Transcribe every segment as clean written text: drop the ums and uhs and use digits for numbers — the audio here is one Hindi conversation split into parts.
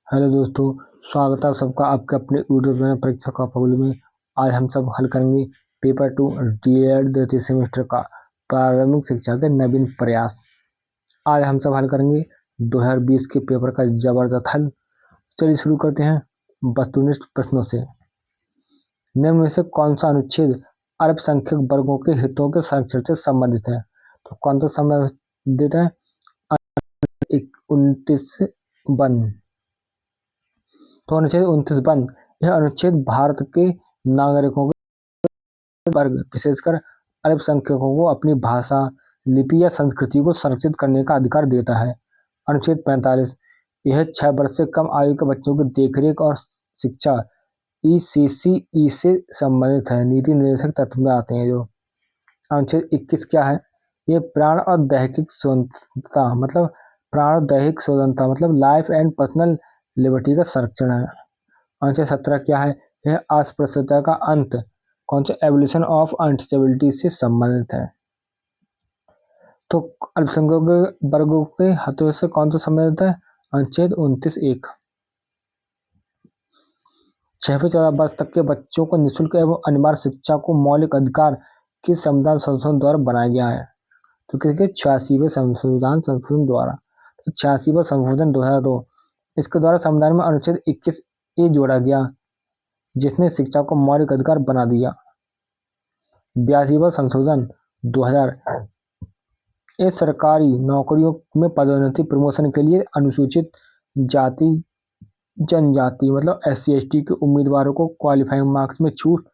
हेलो दोस्तों, स्वागत है आप सबका आपके अपने यूट्यूब चैनल परीक्षा का पगलू में। आज हम सब हल करेंगे पेपर 2 डीएड द्वितीय सेमेस्टर का प्रारंभिक शिक्षा के नवीन प्रयास। आज हम सब हल करेंगे 2020 के पेपर का जबरदस्त हल। चलिए शुरू करते हैं वस्तुनिष्ठ प्रश्नों से। निम्न में से कौन सा अनुच्छेद अल्पसंख्यक वर्गों के हितों के संरक्षण से संबंधित है? तो कौन सा संबंधित है? 29 तो अनुच्छेद 29 बंद। यह अनुच्छेद भारत के नागरिकों के वर्ग विशेषकर अल्पसंख्यकों को अपनी भाषा, लिपि या संस्कृति को संरक्षित करने का अधिकार देता है। अनुच्छेद 45 यह 6 वर्ष से कम आयु के बच्चों की देखरेख और शिक्षा ECCE से संबंधित है। नीति निर्देशक तत्व में आते हैं जो। अनुच्छेद 21 क्या है? ये प्राण और दैहिक स्वतंत्रता मतलब लाइफ एंड पर्सनल लिबर्टी का संरक्षण है। अनुच्छेद 17 क्या है? यह अस्पृश्यता का अंत कौन सा एवोल्यूशन ऑफ अनटचेबिलिटी से संबंधित है। तो अल्पसंख्यक वर्गों के हितों से कौन सा संबंधित है? अनुच्छेद 29(1). 6 से 14 वर्ष तक के बच्चों को निःशुल्क एवं अनिवार्य शिक्षा को मौलिक अधिकार किस संविधान संशोधन द्वारा बनाया गया है? तो किसके? 86वें संविधान संशोधन द्वारा। तो 86वां संशोधन 2002। इसके द्वारा संविधान में अनुच्छेद 21A जोड़ा गया जिसने शिक्षा को मौलिक अधिकार बना दिया। 82वां संशोधन 2000। ये सरकारी नौकरियों में पदोन्नति प्रमोशन के लिए अनुसूचित जाति जनजाति मतलब SC/ST के उम्मीदवारों को क्वालिफाइंग मार्क्स में छूट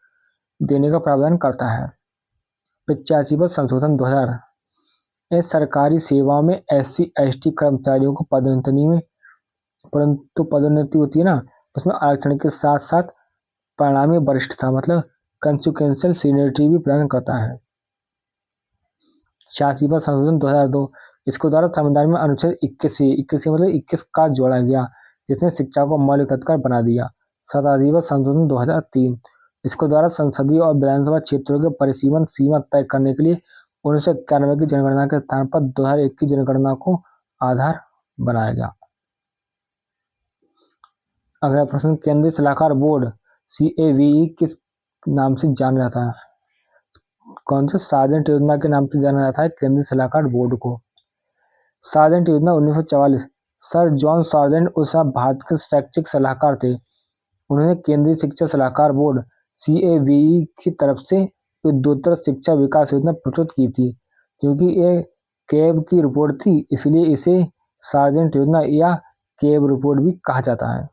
देने का प्रावधान करता है। 85वां संशोधन 2000। ये सरकारी सेवाओं में SC/ST कर्मचारियों को पदोन्नति में परंतु पदोन्नति होती है ना, उसमें आरक्षण के साथ साथ परिणामी वरिष्ठता मतलब कंसिक्वेंशियल सीनियरिटी भी प्रदान करता है। 86वां संशोधन 2002। इसके द्वारा संविधान में अनुच्छेद 21 मतलब 21 का जोड़ा गया जिसने शिक्षा को मौलिक अधिकार बना दिया। 87वां संशोधन 2003। इसके द्वारा संसदीय और विधानसभा क्षेत्रों के परिसीमन सीमा तय करने के लिए 1991 की जनगणना के स्थान पर 2001 की जनगणना को आधार बनाया गया। अगला प्रश्न, केंद्रीय सलाहकार बोर्ड CAVE किस नाम से जाना जाता है? कौन से? सार्जेंट योजना के नाम से जाना जाता है केंद्रीय सलाहकार बोर्ड को। सार्जेंट योजना 1944। सर जॉन सार्जेंट उस समय भारत के शैक्षिक सलाहकार थे। उन्होंने केंद्रीय शिक्षा सलाहकार बोर्ड CAVE की तरफ से युद्धोत्तर शिक्षा विकास योजना प्रस्तुत की थी। क्योंकि ये केब की रिपोर्ट थी इसलिए इसे सार्जेंट योजना या केब रिपोर्ट भी कहा जाता है।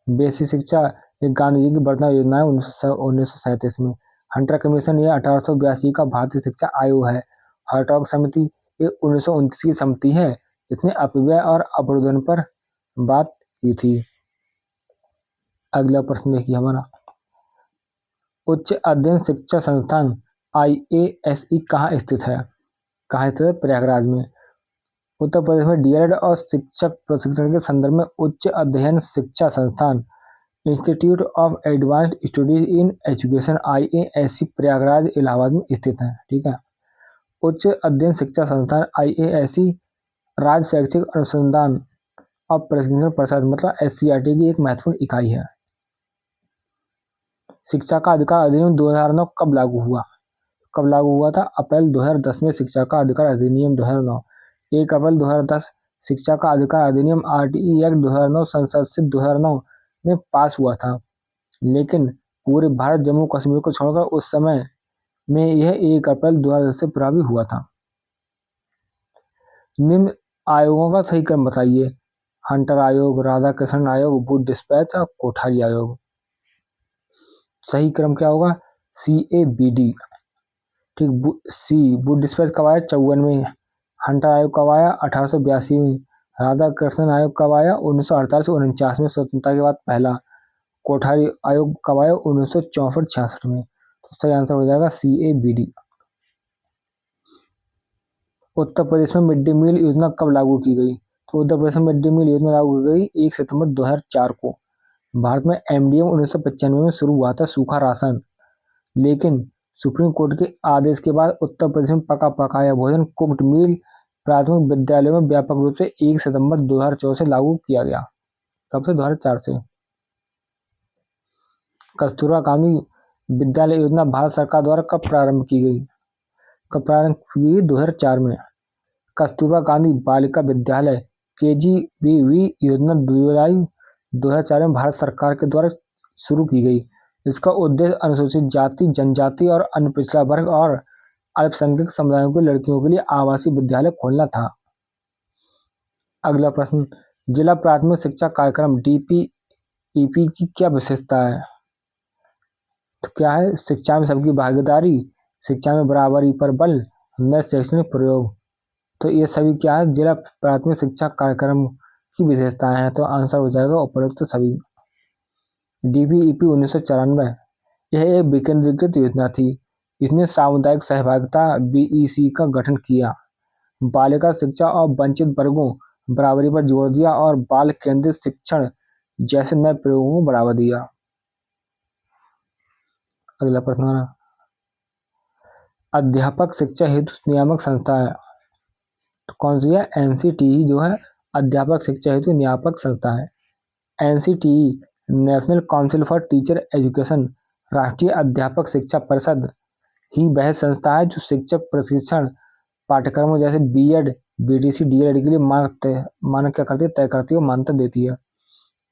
बेसिक शिक्षा एक गांधी जी की वर्तमान योजना है 1937 में। हंटर कमीशन यह 1882 का भारतीय शिक्षा आयोग है। हर्टॉग समिति ये 1929 की समिति है जिसने अपव्यय और अवरोधन पर बात की थी। अगला प्रश्न देखिए हमारा, उच्च अध्ययन शिक्षा संस्थान IASE कहाँ स्थित है? कहाँ स्थित है? प्रयागराज में। उत्तर प्रदेश में डीएलएड और शिक्षक प्रशिक्षण के संदर्भ में उच्च अध्ययन शिक्षा संस्थान institute of advanced studies in education IASE Prayagraj Allahabad में स्थित है। ठीक है। उच्च अध्ययन शिक्षा संस्थान IASE राज्य शैक्षिक अनुसंधान और प्रशिक्षण परिषद मतलब SCRT की एक महत्वपूर्ण इकाई है। शिक्षा का अधिकार अधिनियम 2009 कब लागू हुआ? कब लागू हुआ था? अप्रैल 2010 में शिक्षा का अधिकार अधिनियम 2009। 1 अप्रैल 2010 शिक्षा का अधिकार अधिनियम RTE एक्ट 2009 संसद से 2009 में पास हुआ था, लेकिन पूरे भारत जम्मू कश्मीर को छोड़कर उस समय में यह 1 अप्रैल 2010 से प्रभावी हुआ था। निम्न आयोगों का सही क्रम बताइए। हंटर आयोग, राधाकृष्णन आयोग, वुड डिस्पैच और कोठारी आयोग। सही क्रम क्या होगा? CABD। ठीक। वुड डिस्पैच कब आया? 54 में। हंटर आयोग कब आया? 1882 में। राधाकृष्णन आयोग कब आया? 1948-49 में, स्वतंत्रता के बाद पहला। कोठारी आयोग कब आया? 1964-66 में। तो सही आंसर हो जाएगा CABD। उत्तर प्रदेश में मिड डे मील योजना कब लागू की गई? तो उत्तर प्रदेश में मिड डे मील योजना लागू की गई 1 सितंबर 2004 को। भारत में MDM 1995 में शुरू हुआ था सूखा राशन, लेकिन सुप्रीम कोर्ट के आदेश के बाद उत्तर प्रदेश में पका पकाया भोजन कुक्ड मील प्राथमिक विद्यालयों में व्यापक रूप से 1 सितंबर 2004 से लागू किया गया। कब से? 2004 से। कस्तूरबा गांधी विद्यालय योजना भारत सरकार द्वारा कब प्रारंभ की गई? 2004 में। कस्तूरबा गांधी बालिका विद्यालय KGBV योजना जुलाई 2004 में भारत सरकार के द्वारा शुरू की गई। इसका उद्देश्य अनुसूचित जाति, जनजाति और अन्य पिछड़ा वर्ग और अल्पसंख्यक समुदायों की लड़कियों के लिए आवासीय विद्यालय खोलना था। अगला प्रश्न, जिला प्राथमिक शिक्षा कार्यक्रम DPEP की क्या विशेषता है? तो क्या है? शिक्षा में सबकी भागीदारी, शिक्षा में बराबरी पर बल, नए शैक्षणिक प्रयोग। तो ये सभी क्या है? जिला प्राथमिक शिक्षा कार्यक्रम की विशेषताएं हैं। तो आंसर हो जाएगा उपरोक्त सभी। DPEP 1994 यह एक विकेंद्रीकृत योजना थी। इसने सामुदायिक सहभागिता BEC का गठन किया, बालिका शिक्षा और वंचित वर्गों बराबरी पर जोर दिया और बाल केंद्रित शिक्षण जैसे नए प्रयोगों को बढ़ावा दिया। अगला प्रश्न, अध्यापक शिक्षा हेतु नियामक संस्था है। तो कौन सी है? NCTE जो है अध्यापक शिक्षा हेतु नियामक संस्था है। NCTE national council for teacher education, राष्ट्रीय अध्यापक शिक्षा परिषद ही वह संस्था है जो शिक्षक प्रशिक्षण पाठ्यक्रमों जैसे BEd, BTC, DLED के लिए मानक क्या करती है? तय करती है और मान्यता देती है।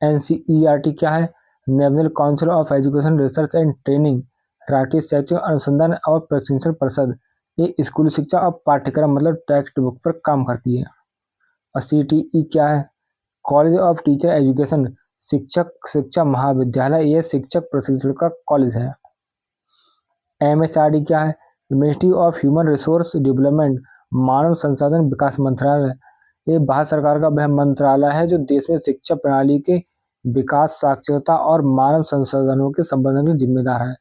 NCERT क्या है? National council of education research and training, राष्ट्रीय शैक्षिक अनुसंधान और प्रशिक्षण परिषद। ये स्कूली शिक्षा और पाठ्यक्रम मतलब टेक्स्ट बुक पर काम करती है। और CTE क्या है? कॉलेज ऑफ टीचर एजुकेशन, शिक्षक शिक्षा महाविद्यालय, यह शिक्षक प्रशिक्षण का कॉलेज है। MHRD क्या है? Ministry of human resource development, मानव संसाधन विकास मंत्रालय। ये भारत सरकार का वह मंत्रालय है जो देश में शिक्षा प्रणाली के विकास, साक्षरता और मानव संसाधनों के संवर्धन की जिम्मेदार है।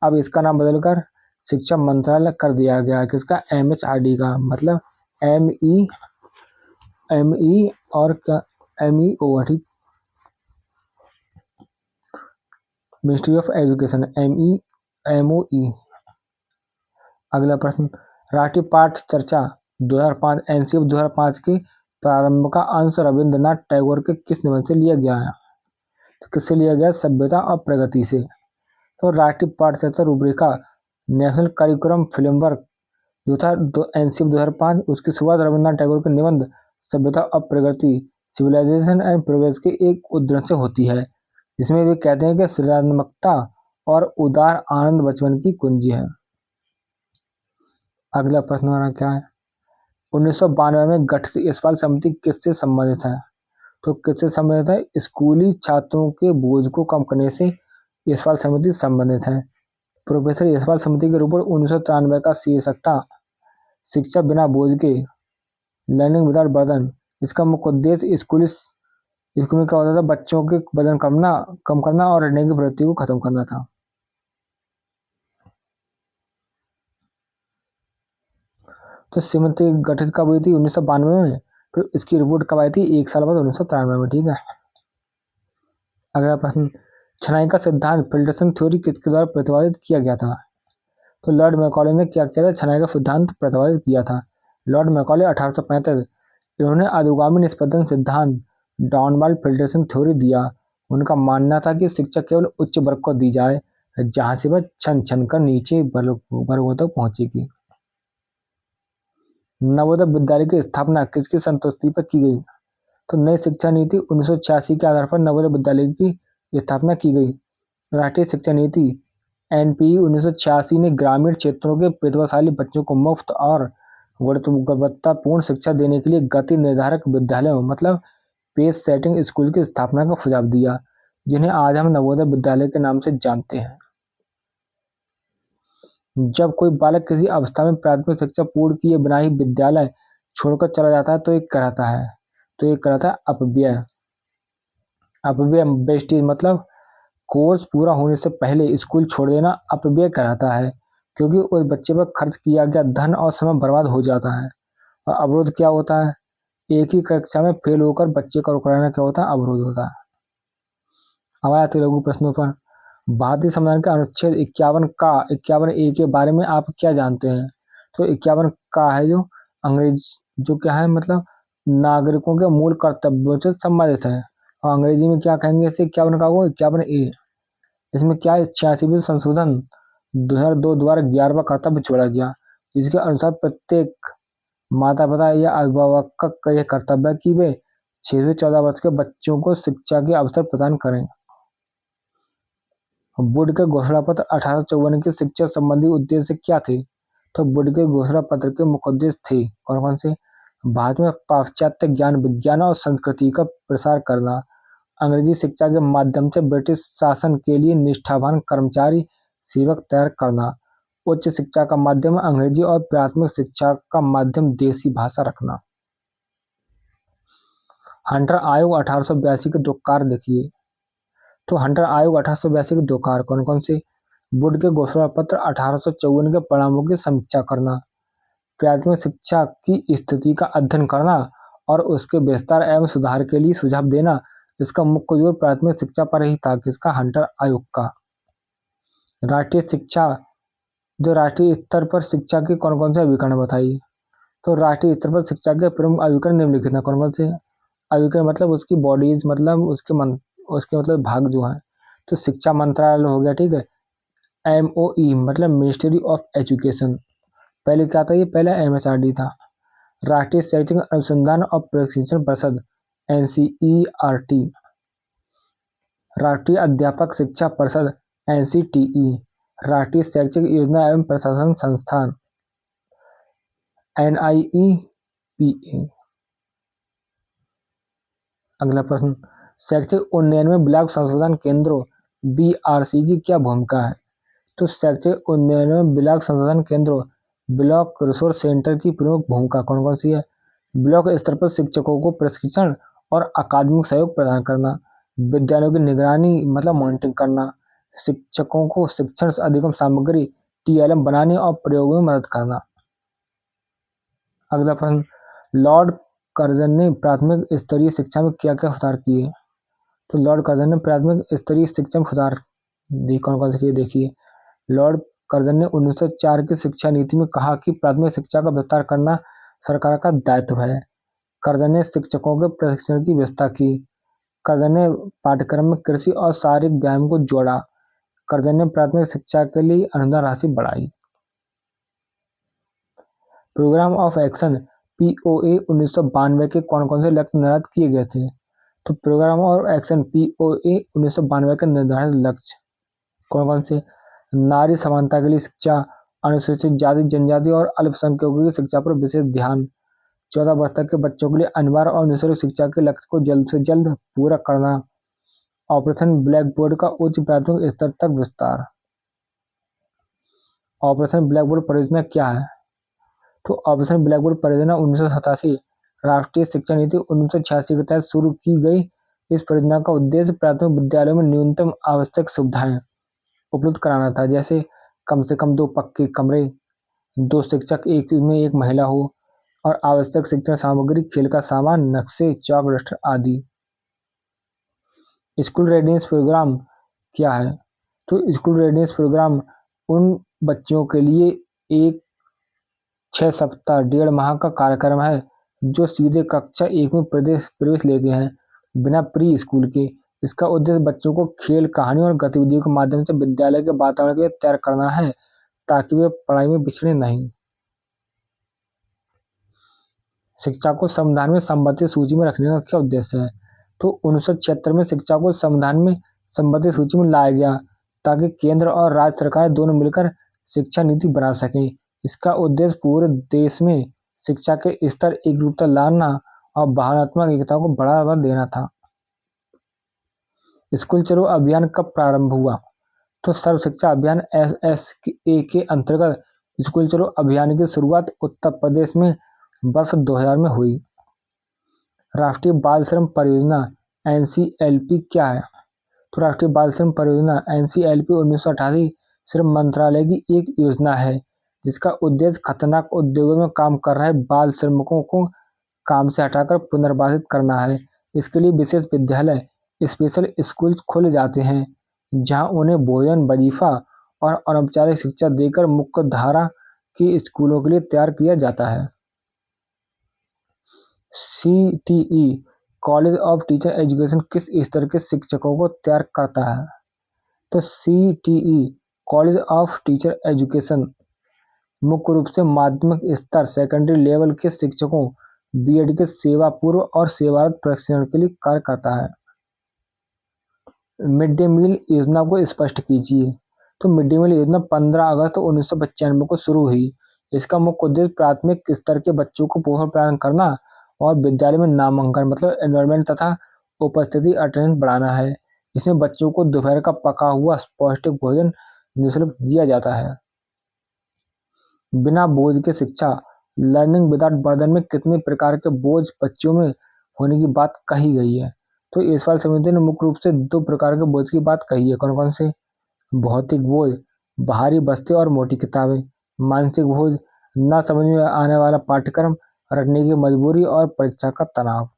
अब इसका नाम बदलकर शिक्षा मंत्रालय कर दिया गया है। किसका? MHRD का, मतलब ME और क्या? MEO, ठीक, मिनिस्ट्री ऑफ एजुकेशन, MEMOE। अगला प्रश्न, राष्ट्रीय पाठ चर्चा 2005 NCF 2005 के प्रारंभ का अंश रविंद्रनाथ टैगोर के किस निबंध से लिया गया है? तो किससे लिया गया? सभ्यता और प्रगति से। तो राष्ट्रीय पाठ चर्चा रूपरेखा नेशनल करिकुलम फ्रेमवर्क जो था NCF 2005, उसकी शुरुआत रविंद्रनाथ टैगोर के निबंध सभ्यता और प्रगति, सिविलाइजेशन एंड प्रोग्रेस के एक उद्धरण से होती है, जिसमें वे कहते हैं कि सृजनात्मकता और उदार आनंद बचपन की कुंजी है। अगला प्रश्न हमारा क्या है? 1992 में गठित यशपाल समिति किससे संबंधित है? तो किससे संबंधित है? स्कूली छात्रों के बोझ को कम करने से यशपाल समिति संबंधित है। प्रोफेसर यशपाल समिति के रिपोर्ट 1993 का शीर्षक था शिक्षा बिना बोझ के, लर्निंग विदाउट बर्डन। इसका मुख्य उद्देश्य स्कूल में क्या होता था? बच्चों के वजन कम करना और रहने की प्रवृत्ति को खत्म करना था। तो समिति गठित कब हुई थी? 1992 में। फिर इसकी रिपोर्ट कब आई थी? 1 साल बाद 1993 में, ठीक है। अगला प्रश्न, छनाई का सिद्धांत फिल्टरसन थ्योरी किसके द्वारा प्रतिपादित किया गया था? तो लॉर्ड मैकॉले ने क्या किया था? छनाई का सिद्धांत प्रतिपादित किया था। Lord Macaulay 1835। इन्होंने अधोगामी निष्पंदन सिद्धांत डाउनवार्ड फिल्टरेशन थ्योरी दिया। उनका मानना था कि शिक्षा केवल उच्च वर्ग को दी जाए, जहां से वह छन छन कर नीचे वर्गों तक पहुंचेगी। नवोदय विद्यालय की स्थापना किसकी संतुष्टि पर की गई? तो नई शिक्षा नीति 1986 के आधार पर नवोदय विद्यालय की स्थापना की गई। राष्ट्रीय शिक्षा नीति NPE 1986 ने ग्रामीण क्षेत्रों के प्रतिभाशाली बच्चों को मुफ्त और गुणवत्तापूर्ण शिक्षा देने के लिए गति निर्धारक विद्यालयों मतलब पेस सेटिंग स्कूल की स्थापना का सुझाव दिया, जिन्हें आज हम नवोदय विद्यालय के नाम से जानते हैं। जब कोई बालक किसी अवस्था में प्राथमिक शिक्षा पूर्ण किए बिना ही विद्यालय छोड़कर चला जाता है तो ये कहलाता है अपव्यय। अपव्यय वेस्टेज मतलब कोर्स पूरा होने से पहले स्कूल छोड़ देना अपव्यय कहलाता है, क्योंकि उस बच्चे पर खर्च किया गया धन और समय बर्बाद हो जाता है। और अवरोध क्या होता है? एक ही कक्षा में फेल होकर बच्चे का रुकना क्या होता है? अवरोध होता है। अब आते हैं लघु प्रश्नों पर। भारतीय संविधान के अनुच्छेद 51A के बारे में आप क्या जानते हैं? तो 51 का है जो अंग्रेज जो क्या है मतलब नागरिकों के मूल कर्तव्यों से संबंधित है। और अंग्रेजी में क्या कहेंगे इसे, 51A। इसमें क्या है, 86वें संशोधन 2002 द्वारा 11वां कर्तव्य जोड़ा गया, जिसके अनुसार प्रत्येक माता पिता या अभिभावक का यह कर्तव्य है कि वे 6 से 14 वर्ष के बच्चों को शिक्षा के अवसर प्रदान करें। बोर्ड के घोषणा पत्र 1854 की शिक्षा संबंधी उद्देश्य क्या थे? तो बोर्ड के घोषणा पत्र के मुख्य उद्देश्य थे कौन कौन से? भारत में पाश्चात्य ज्ञान विज्ञान और संस्कृति का प्रसार करना, अंग्रेजी शिक्षा के माध्यम से ब्रिटिश शासन के लिए निष्ठावान कर्मचारी सेवक तैयार करना, उच्च शिक्षा का माध्यम अंग्रेजी और प्राथमिक शिक्षा का माध्यम देसी भाषा रखना। हंटर आयोग 1882 के दो कार्य देखिए। तो हंटर आयोग 1882 के दो कार्य कौन कौन से? बोर्ड के घोषणा पत्र 1854 के परिणामों की समीक्षा करना, प्राथमिक शिक्षा की स्थिति का अध्ययन करना और उसके विस्तार एवं सुधार के लिए सुझाव देना। इसका मुख्य जोर प्राथमिक शिक्षा पर ही था, किसका? हंटर आयोग का। राष्ट्रीय शिक्षा, जो राष्ट्रीय स्तर पर शिक्षा के कौन कौन से अभिकरण बताइए। तो राष्ट्रीय स्तर पर शिक्षा के प्रमुख अभिकरण निम्नलिखित हैं। कौन कौन से अभिकरण मतलब उसकी बॉडीज, मतलब उसके मतलब भाग जो है। तो शिक्षा मंत्रालय हो गया, ठीक है। MOE मतलब मिनिस्ट्री ऑफ एजुकेशन, पहले क्या था ये, पहले MHRD था। राष्ट्रीय शैक्षिक अनुसंधान और प्रशिक्षण परिषद NCERT, राष्ट्रीय अध्यापक शिक्षा परिषद NCTE, राष्ट्रीय शैक्षिक योजना एवं प्रशासन संस्थान NIEPA। अगला प्रश्न, शैक्षिक उन्नयन में ब्लॉक संशोधन केंद्रों BRC की क्या भूमिका है? तो शैक्षिक उन्नयन में ब्लॉक संशोधन केंद्रों ब्लॉक रिसोर्स सेंटर की प्रमुख भूमिका कौन कौन सी है? ब्लॉक स्तर पर शिक्षकों को प्रशिक्षण और अकादमिक सहयोग प्रदान करना, विद्यालयों की निगरानी मतलब मॉनिटरिंग करना, शिक्षकों को शिक्षण अधिगम सामग्री TLM बनाने और प्रयोगों में मदद करना। अगला प्रश्न, लॉर्ड कर्जन ने प्राथमिक स्तरीय शिक्षा में क्या क्या सुधार किए? तो लॉर्ड कर्जन ने प्राथमिक स्तरीय शिक्षा में सुधार कौन कौन से किए देखिए। लॉर्ड कर्जन ने 1904 की शिक्षा नीति में कहा कि प्राथमिक शिक्षा का विस्तार करना सरकार का दायित्व है। कर्जन ने शिक्षकों के प्रशिक्षण की व्यवस्था की। कर्जन ने पाठ्यक्रम में कृषि और शारीरिक व्यायाम को जोड़ा। कर्जन ने प्राथमिक शिक्षा के लिए अनुदान राशि बढ़ाई। प्रोग्राम ऑफ एक्शन POA 1992 के कौन कौन से लक्ष्य निर्धारित किए गए थे? तो प्रोग्राम ऑफ एक्शन POA 1992 के निर्धारित लक्ष्य कौन कौन से? नारी समानता के लिए शिक्षा, अनुसूचित जाति जनजाति और अल्पसंख्यकों की शिक्षा पर विशेष ध्यान, 14 वर्ष तक के बच्चों के लिए अनिवार्य और निःशुल्क शिक्षा के लक्ष्य को जल्द से जल्द पूरा करना, ऑपरेशन ब्लैक बोर्ड का उच्च प्राथमिक स्तर तक विस्तार। ऑपरेशन ब्लैक बोर्ड परियोजना क्या है? तो ऑपरेशन ब्लैक बोर्ड परियोजना 1987 राष्ट्रीय शिक्षा नीति 1986 के तहत शुरू की गई। इस परियोजना का उद्देश्य प्राथमिक विद्यालयों में न्यूनतम आवश्यक सुविधाएं उपलब्ध कराना था, जैसे कम से कम 2 पक्के कमरे, 2 शिक्षक, एक में एक महिला हो, और आवश्यक शिक्षण सामग्री, खेल का सामान, नक्शे, चॉक, डस्टर आदि। स्कूल रेडीनेस प्रोग्राम क्या है? तो स्कूल रेडीनेस प्रोग्राम उन बच्चों के लिए एक 6 सप्ताह 1.5 माह का कार्यक्रम है जो सीधे कक्षा 1 में प्रवेश लेते हैं बिना प्री स्कूल के। इसका उद्देश्य बच्चों को खेल, कहानी और गतिविधियों के माध्यम से विद्यालय के वातावरण के लिए तैयार करना है ताकि वे पढ़ाई में पिछड़े नहीं। शिक्षा को संविधान में संबंधित सूची में रखने का क्या उद्देश्य है? तो 1976 में शिक्षा को संविधान में संबंधित सूची में लाया गया ताकि केंद्र और राज्य सरकारें दोनों मिलकर शिक्षा नीति बना सकें। इसका उद्देश्य पूरे देश में शिक्षा के स्तर एकरूपता लाना और भावनात्मक एकता को बढ़ावा देना था। स्कूल चलो अभियान कब प्रारंभ हुआ? तो सर्व शिक्षा अभियान SSA के अंतर्गत स्कूल चलो अभियान की शुरुआत उत्तर प्रदेश में वर्ष 2000 में हुई। राष्ट्रीय बाल श्रम परियोजना NCLP क्या है? तो राष्ट्रीय बाल श्रम परियोजना NCLP 1988 श्रम मंत्रालय की एक योजना है जिसका उद्देश्य खतरनाक उद्योगों में काम कर रहे बाल श्रमिकों को काम से हटाकर पुनर्वासित करना है। इसके लिए विशेष विद्यालय, स्पेशल स्कूल खोले जाते हैं जहां उन्हें भोजन, वजीफा और अनौपचारिक शिक्षा देकर मुख्य धारा के स्कूलों के लिए तैयार किया जाता है। CTE college of teacher education किस स्तर के शिक्षकों को तैयार करता है? तो CTE college of teacher education मुख्य रूप से माध्यमिक स्तर सेकेंडरी लेवल के शिक्षकों बीएड के सेवा पूर्व और सेवारत प्रशिक्षण के लिए कार्य करता है। मिड डे मील योजना को स्पष्ट कीजिए। तो मिड डे मील योजना 15 अगस्त 1995 को शुरू हुई। इसका मुख्य उद्देश्य प्राथमिक स्तर के बच्चों को पोषण प्रदान करना और विद्यालय में नामांकन मतलब एनरोलमेंट तथा उपस्थिति अटेंडेंस बढ़ाना है। इसमें बच्चों को दोपहर का पका हुआ पौष्टिक भोजन निःशुल्क दिया जाता है। बिना बोझ के शिक्षा लर्निंग विदाउट बर्डन में कितने प्रकार के बोझ बच्चों में होने की बात कही गई है? तो यशपाल समिति ने मुख्य रूप से 2 प्रकार के बोझ की बात कही है। कौन कौन से? भौतिक बोझ, भारी बस्ते और मोटी किताबें। मानसिक बोझ, ना समझ में आने वाला पाठ्यक्रम, रटने की मजबूरी और परीक्षा का तनाव।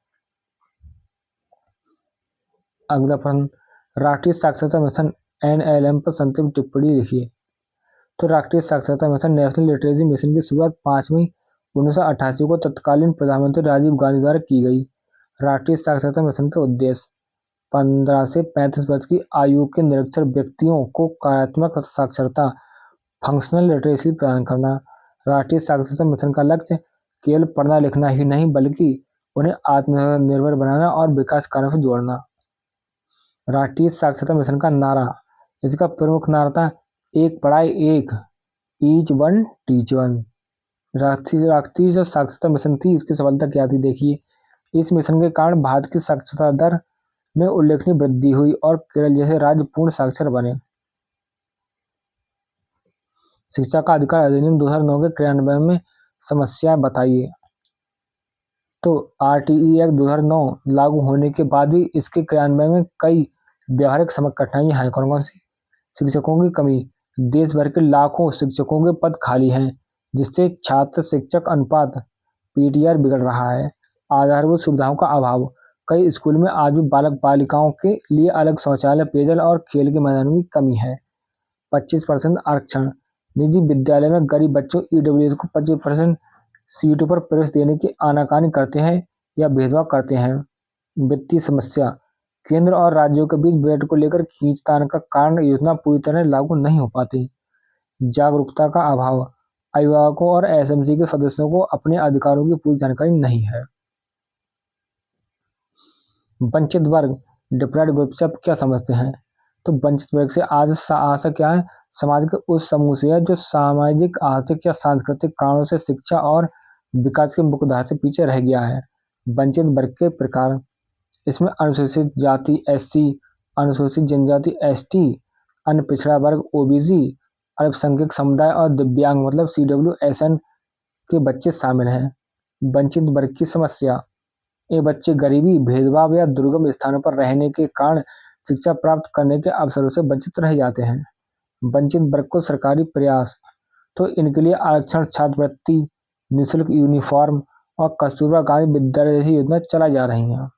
अगला प्रश्न, राष्ट्रीय साक्षरता मिशन NLM पर संक्षिप्त टिप्पणी लिखिए। तो राष्ट्रीय साक्षरता मिशन नेशनल लिटरेसी मिशन की शुरुआत 5 मई 1988 को तत्कालीन प्रधानमंत्री राजीव गांधी द्वारा की गई। राष्ट्रीय साक्षरता मिशन के उद्देश्य 15 से 35 वर्ष की आयु के निरक्षर व्यक्तियों को कार्यात्मक साक्षरता फंक्शनल लिटरेसी प्रदान करना। राष्ट्रीय साक्षरता मिशन का लक्ष्य केवल पढ़ना लिखना ही नहीं बल्कि उन्हें आत्मनिर्भर बनाना और विकास कार्यों से जोड़ना। राष्ट्रीय साक्षरता मिशन का नारा, इसका प्रमुख नारा था एक पढ़ाई एक, ईच वन टीच वन। राष्ट्रीय जो साक्षरता मिशन थी इसकी सफलता क्या थी देखिए। इस मिशन के कारण भारत की साक्षरता दर में उल्लेखनीय वृद्धि हुई और केरल जैसे राज्य पूर्ण साक्षर बने। शिक्षा का अधिकार अधिनियम 2009 के क्रियान्वयन में समस्या बताइए। तो RTE एक्ट 2009 लागू होने के बाद भी इसके क्रियान्वयन में कई व्यवहारिक कठिनाइयां हैं। कौन कौन सी? शिक्षकों की कमी, देश भर के लाखों शिक्षकों के पद खाली हैं जिससे छात्र शिक्षक अनुपात PTR बिगड़ रहा है। आधारभूत सुविधाओं का अभाव, कई स्कूल में आज भी बालक बालिकाओं के लिए अलग शौचालय, पेयजल और खेल के मैदानों की कमी है। 25% आरक्षण, निजी विद्यालय में गरीब बच्चों EWS को 25% सीटों पर प्रवेश देने की आनाकानी करते हैं या भेदभाव करते हैं। वित्तीय समस्या, केंद्र और राज्यों के बीच बजट को लेकर खींचतान का कारण योजना पूरी तरह लागू नहीं हो पाती। जागरूकता का अभाव, अभिभावकों और SMC के सदस्यों को अपने अधिकारों की पूरी जानकारी नहीं है। वंचित वर्ग डिप्राइव्ड ग्रुप से आप क्या समझते हैं? तो वंचित वर्ग से आज आशा क्या है? समाज के उस समूह से है जो सामाजिक, आर्थिक या सांस्कृतिक कारणों से शिक्षा और विकास के मुख्यधारा से पीछे रह गया है। वंचित वर्ग के प्रकार, इसमें अनुसूचित जाति SC, अनुसूचित जनजाति ST, अन्य पिछड़ा वर्ग OBC, अल्पसंख्यक समुदाय और दिव्यांग मतलब CWSN के बच्चे शामिल हैं। वंचित वर्ग की समस्या, ये बच्चे गरीबी, भेदभाव या दुर्गम स्थानों पर रहने के कारण शिक्षा प्राप्त करने के अवसरों से वंचित रह जाते हैं। वंचित वर्ग को सरकारी प्रयास, तो इनके लिए आरक्षण, छात्रवृत्ति, निःशुल्क यूनिफॉर्म और कस्तूरबा गांधी विद्यालय जैसी योजना चलाई जा रही हैं।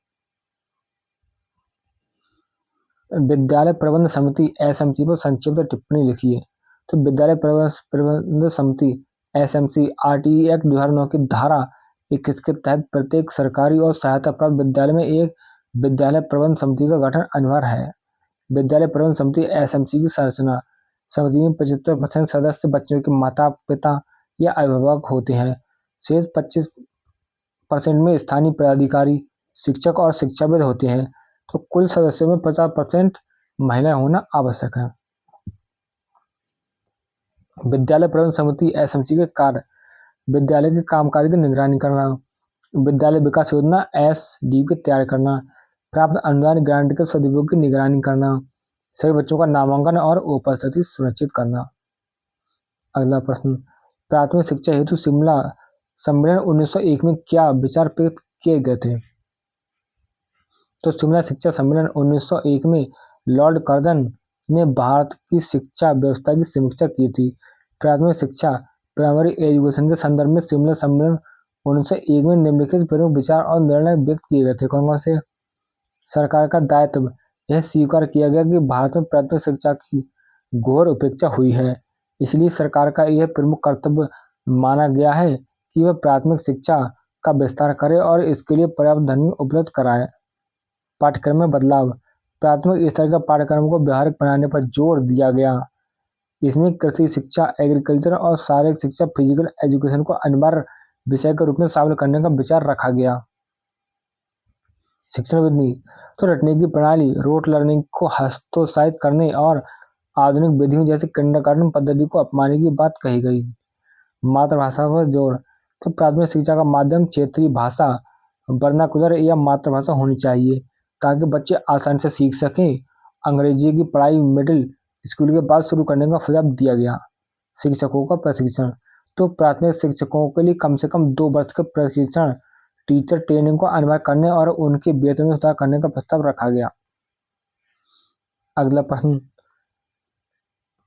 विद्यालय प्रबंध समिति SMC पर संक्षिप्त टिप्पणी लिखिए। तो विद्यालय प्रबंध समिति SMC RTE एक्ट 2009 की धारा 21 के तहत प्रत्येक सरकारी और सहायता प्राप्त विद्यालय में एक विद्यालय प्रबंध समिति का गठन अनिवार्य है। विद्यालय प्रबंध समिति SMC की संरचना, समिति में 75% सदस्य बच्चों के माता पिता या अभिभावक होते हैं। शेष 25% में स्थानीय पदाधिकारी, शिक्षक और शिक्षाविद होते हैं। तो कुल सदस्यों में 50% महिलाएं होना आवश्यक है। विद्यालय प्रबंध समिति SMC के कार्य, विद्यालय के कामकाज की निगरानी करना, विद्यालय विकास योजना SDP तैयार करना, प्राप्त अनुदान ग्रांट के सदुपयोग की निगरानी करना, सभी बच्चों का नामांकन और उपस्थिति सुनिश्चित करना। अगला प्रश्न, प्राथमिक शिक्षा हेतु शिमला सम्मेलन 1901 में क्या विचार व्यक्त किए गए थे? तो शिमला शिक्षा सम्मेलन 1901 में लॉर्ड कर्जन ने भारत की शिक्षा व्यवस्था की समीक्षा की थी। प्राथमिक शिक्षा प्राइमरी एजुकेशन के संदर्भ में शिमला सम्मेलन 1901 में निम्नलिखित प्रमुख विचार और निर्णय व्यक्त किए गए थे। कौन कौन से? सरकार का दायित्व, यह स्वीकार किया गया कि भारत में प्राथमिक शिक्षा की घोर उपेक्षा हुई है, इसलिए सरकार का यह प्रमुख कर्तव्य माना गया है कि वह प्राथमिक शिक्षा का विस्तार करे और इसके लिए पर्याप्त धन उपलब्ध कराए। पाठ्यक्रम में बदलाव। प्राथमिक स्तर के पाठ्यक्रम को व्यावहारिक बनाने पर जोर दिया गया। इसमें कृषि शिक्षा, एग्रीकल्चर और शारीरिक शिक्षा, फिजिकल एजुकेशन को अनिवार्य विषय के रूप में शामिल करने का विचार रखा गया। शिक्षण विधि। तो रटने की प्रणाली, रोट लर्निंग को हस्तोत्साहित करने और आधुनिक विधियों जैसे किंडरगार्टन पद्धति को अपनाने की बात कही गई। मातृभाषा पर जोर। तो प्राथमिक शिक्षा का माध्यम क्षेत्रीय भाषा, वर्नाकुलर या मातृभाषा होनी चाहिए ताकि बच्चे आसानी से सीख सकें। अंग्रेजी की पढ़ाई मिडिल स्कूल के बाद शुरू करने का सुझाव दिया गया। शिक्षकों का प्रशिक्षण। तो प्राथमिक शिक्षकों के लिए कम से कम 2 वर्ष का प्रशिक्षण टीचर ट्रेनिंग को अनिवार्य करने और उनके वेतन में सुधार करने का प्रस्ताव रखा गया। अगला प्रश्न,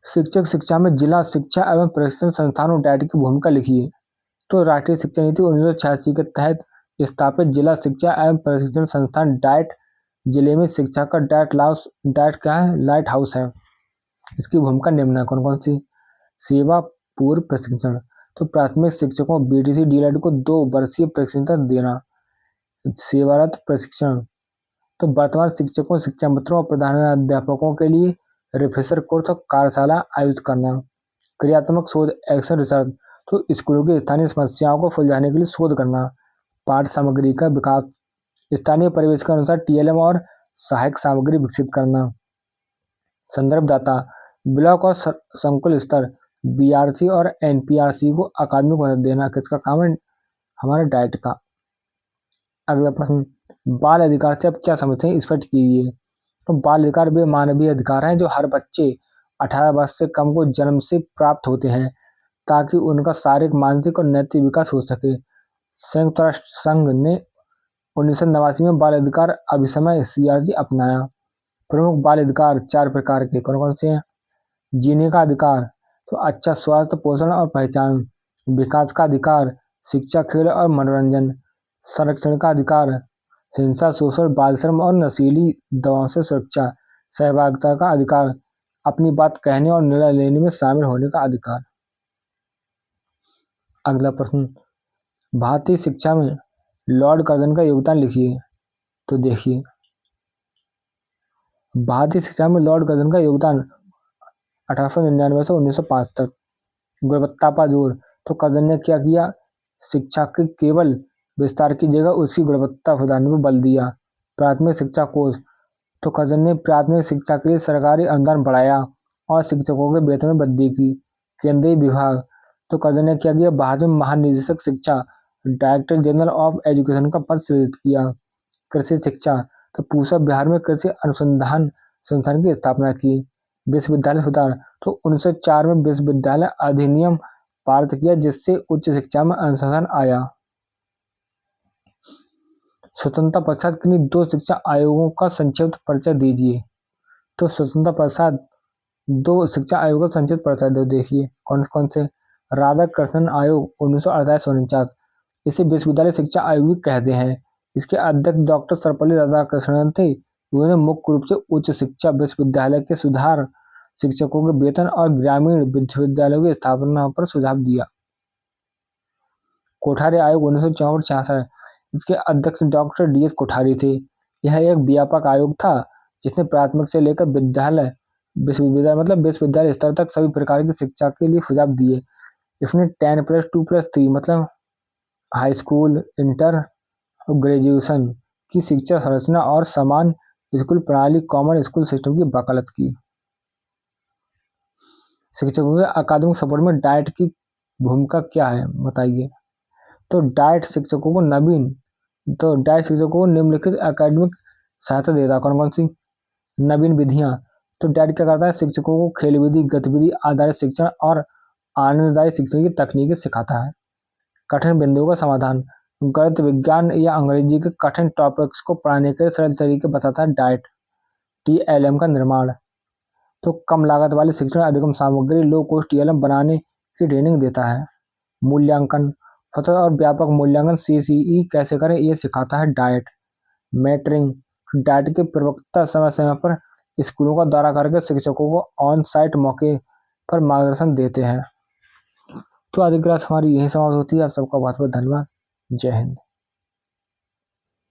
शिक्षक शिक्षा में जिला शिक्षा एवं प्रशिक्षण संस्थानों डाइट की भूमिका लिखिए। तो राष्ट्रीय शिक्षा नीति 1986 के तहत स्थापित जिला शिक्षा एवं प्रशिक्षण संस्थान डाइट जिले में शिक्षा का डाइट क्या है, लाइट हाउस है। इसकी भूमिका निम्न है, कौन कौन सी। सेवा पूर्व प्रशिक्षण। तो प्राथमिक शिक्षकों बीटीसी डीएलएड को 2 वर्षीय प्रशिक्षण देना। सेवारत प्रशिक्षण। तो वर्तमान शिक्षकों, शिक्षा मित्रों और प्रधानाध्यापकों के लिए रिफ्रेशर कोर्स और कार्यशाला आयोजित करना। क्रियात्मक शोध, एक्शन रिसर्च। तो स्कूलों की स्थानीय समस्याओं को सुलझाने के लिए शोध करना। पाठ्य सामग्री का विकास, स्थानीय परिवेश के अनुसार टीएलएम और सहायक सामग्री विकसित करना। संदर्भ डाटा, ब्लॉक और संकुल स्तर बीआरसी और एनपीआरसी को अकादमिक मदद देना। किसका काम है, हमारे डाइट का। अगला प्रश्न, बाल अधिकार से आप क्या समझते हैं, स्पष्ट कीजिए। तो बाल अधिकार वे मानवीय अधिकार हैं जो हर बच्चे 18 वर्ष से कम को जन्म से प्राप्त होते हैं ताकि उनका शारीरिक, मानसिक और नैतिक विकास हो सके। संयुक्त राष्ट्र संघ ने 1989 में बाल अधिकार अभिसमय सीआरजी अपनाया। प्रमुख बाल अधिकार 4 प्रकार के, कौन कौन से हैं। जीने का अधिकार, तो अच्छा स्वास्थ्य, पोषण और पहचान। विकास का अधिकार, शिक्षा, खेल और मनोरंजन। संरक्षण का अधिकार, हिंसा, शोषण, बाल श्रम और नशीली दवाओं से सुरक्षा। सहभागिता का अधिकार, अपनी बात कहने और निर्णय लेने में शामिल होने का अधिकार। अगला प्रश्न, भारतीय शिक्षा में लॉर्ड कर्जन का योगदान लिखिए। तो देखिए, भारतीय शिक्षा में लॉर्ड कर्जन का योगदान 1899 से 1905 तक। गुणवत्ता पर जोर, तो कर्जन ने क्या किया, शिक्षा के केवल विस्तार की जगह उसकी गुणवत्ता सुधारने पर बल दिया। प्राथमिक शिक्षा कोष, तो कर्जन ने प्राथमिक शिक्षा के लिए सरकारी अनुदान बढ़ाया और शिक्षकों के वेतन में वृद्धि की। केंद्रीय विभाग, तो कर्जन ने क्या किया, भारत में महानिदेशक शिक्षा, डायरेक्टर जनरल ऑफ एजुकेशन का पद सृजित किया। कृषि शिक्षा, तो पूसा बिहार में कृषि अनुसंधान संस्थान की स्थापना की। विश्वविद्यालय सुधार, तो 1904 में विश्वविद्यालय अधिनियम पारित किया जिससे उच्च शिक्षा में अनुशासन आया। स्वतंत्रता पश्चात किन्हीं 2 शिक्षा आयोगों का संक्षिप्त परिचय दीजिए। तो स्वतंत्रता पश्चात 2 शिक्षा आयोगों का संक्षिप्त परिचय दो, देखिए कौन कौन से। राधाकृष्णन आयोग 1948-49, इसे विश्वविद्यालय शिक्षा आयोग भी कहते हैं। इसके अध्यक्ष डॉक्टर सर्वपल्ली राधाकृष्णन थे। उन्होंने मुख्य रूप से उच्च शिक्षा, विश्वविद्यालय के सुधार, शिक्षकों के वेतन और ग्रामीण विश्वविद्यालयों की स्थापना पर सुझाव दिया। कोठारी आयोग 1964-66, इसके अध्यक्ष डॉक्टर डीएस कोठारी थे। यह एक व्यापक आयोग था जिसने प्राथमिक से लेकर विश्वविद्यालय स्तर तक सभी प्रकार की शिक्षा के लिए सुझाव दिए। इसने 10+2+3 मतलब हाई स्कूल, इंटर और ग्रेजुएशन की शिक्षा संरचना और समान स्कूल प्रणाली, कॉमन स्कूल सिस्टम की वकालत की। शिक्षकों के अकादमिक सपोर्ट में डाइट की भूमिका क्या है, बताइए। तो डाइट शिक्षकों को निम्नलिखित एकेडमिक सहायता देता, कौन कौन सी। नवीन विधियां, तो डाइट क्या करता है, शिक्षकों को खेल विधि, गतिविधि आधारित शिक्षण और आनंददायी शिक्षण की तकनीकें सिखाता है। कठिन बिंदुओं का समाधान, गणित, विज्ञान या अंग्रेजी के कठिन टॉपिक्स को पढ़ाने के सरल तरीके बताता है डाइट। टीएलएम का निर्माण, तो कम लागत वाली शिक्षण, अधिकतम सामग्री, लो कॉस्ट टीएलएम बनाने की ट्रेनिंग देता है। मूल्यांकन, सतत और व्यापक मूल्यांकन सीसीई कैसे करें ये सिखाता है डाइट। मेटरिंग, डाइट के प्रवक्ता समय समय पर स्कूलों का दौरा करके शिक्षकों को ऑन साइट मौके पर मार्गदर्शन देते हैं। तो आज की क्लास हमारी यही समाप्त होती है। आप सबका बहुत बहुत धन्यवाद। जय हिंद।